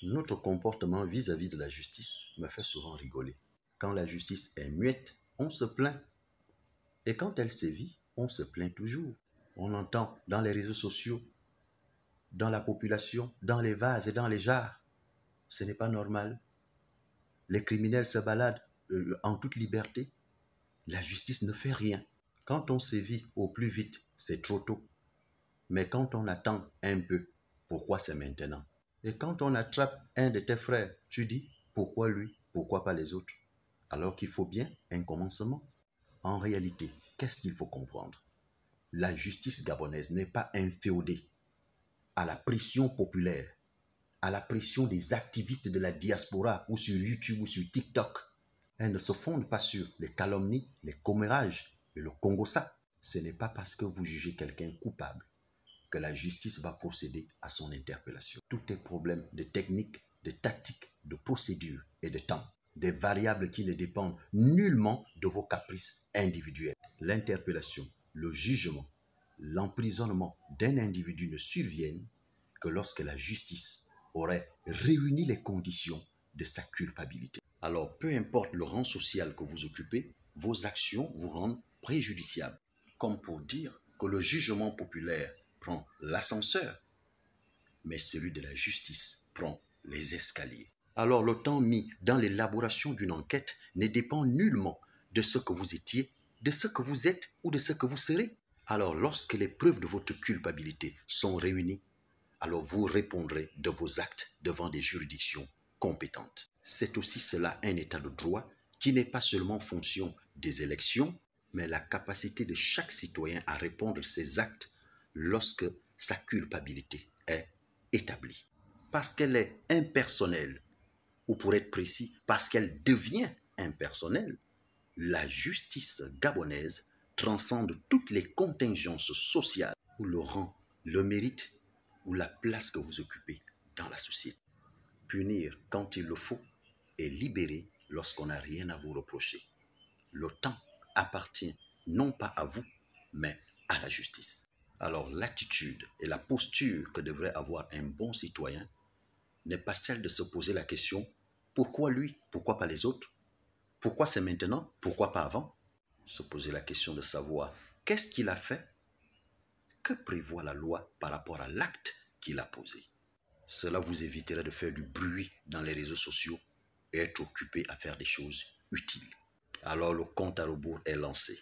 Notre comportement vis-à-vis de la justice me fait souvent rigoler. Quand la justice est muette, on se plaint. Et quand elle sévit, on se plaint toujours. On entend dans les réseaux sociaux, dans la population, dans les vases et dans les jarres. Ce n'est pas normal. Les criminels se baladent en toute liberté. La justice ne fait rien. Quand on sévit au plus vite, c'est trop tôt. Mais quand on attend un peu, pourquoi c'est maintenant? Et quand on attrape un de tes frères, tu dis, pourquoi lui, pourquoi pas les autres? Alors qu'il faut bien un commencement. En réalité, qu'est-ce qu'il faut comprendre? La justice gabonaise n'est pas inféodée à la pression populaire, à la pression des activistes de la diaspora ou sur YouTube ou sur TikTok. Elle ne se fonde pas sur les calomnies, les commérages et le Congo-ça. Ce n'est pas parce que vous jugez quelqu'un coupable que la justice va procéder à son interpellation. Tout est problème de technique, de tactique, de procédure et de temps. Des variables qui ne dépendent nullement de vos caprices individuels. L'interpellation, le jugement, l'emprisonnement d'un individu ne surviennent que lorsque la justice aurait réuni les conditions de sa culpabilité. Alors, peu importe le rang social que vous occupez, vos actions vous rendent préjudiciables. Comme pour dire que le jugement populaire prend l'ascenseur, mais celui de la justice prend les escaliers. Alors le temps mis dans l'élaboration d'une enquête ne dépend nullement de ce que vous étiez, de ce que vous êtes ou de ce que vous serez. Alors lorsque les preuves de votre culpabilité sont réunies, alors vous répondrez de vos actes devant des juridictions compétentes. C'est aussi cela un état de droit qui n'est pas seulement fonction des élections, mais la capacité de chaque citoyen à répondre de ses actes lorsque sa culpabilité est établie. Parce qu'elle est impersonnelle, ou pour être précis, parce qu'elle devient impersonnelle, la justice gabonaise transcende toutes les contingences sociales ou le rang, le mérite ou la place que vous occupez dans la société. Punir quand il le faut et libérer lorsqu'on n'a rien à vous reprocher. Le temps appartient non pas à vous, mais à la justice. Alors l'attitude et la posture que devrait avoir un bon citoyen n'est pas celle de se poser la question « Pourquoi lui? Pourquoi pas les autres? Pourquoi c'est maintenant? Pourquoi pas avant ?» Se poser la question de savoir qu'est-ce qu'il a fait? Que prévoit la loi par rapport à l'acte qu'il a posé? Cela vous évitera de faire du bruit dans les réseaux sociaux et être occupé à faire des choses utiles. Alors le compte à rebours est lancé.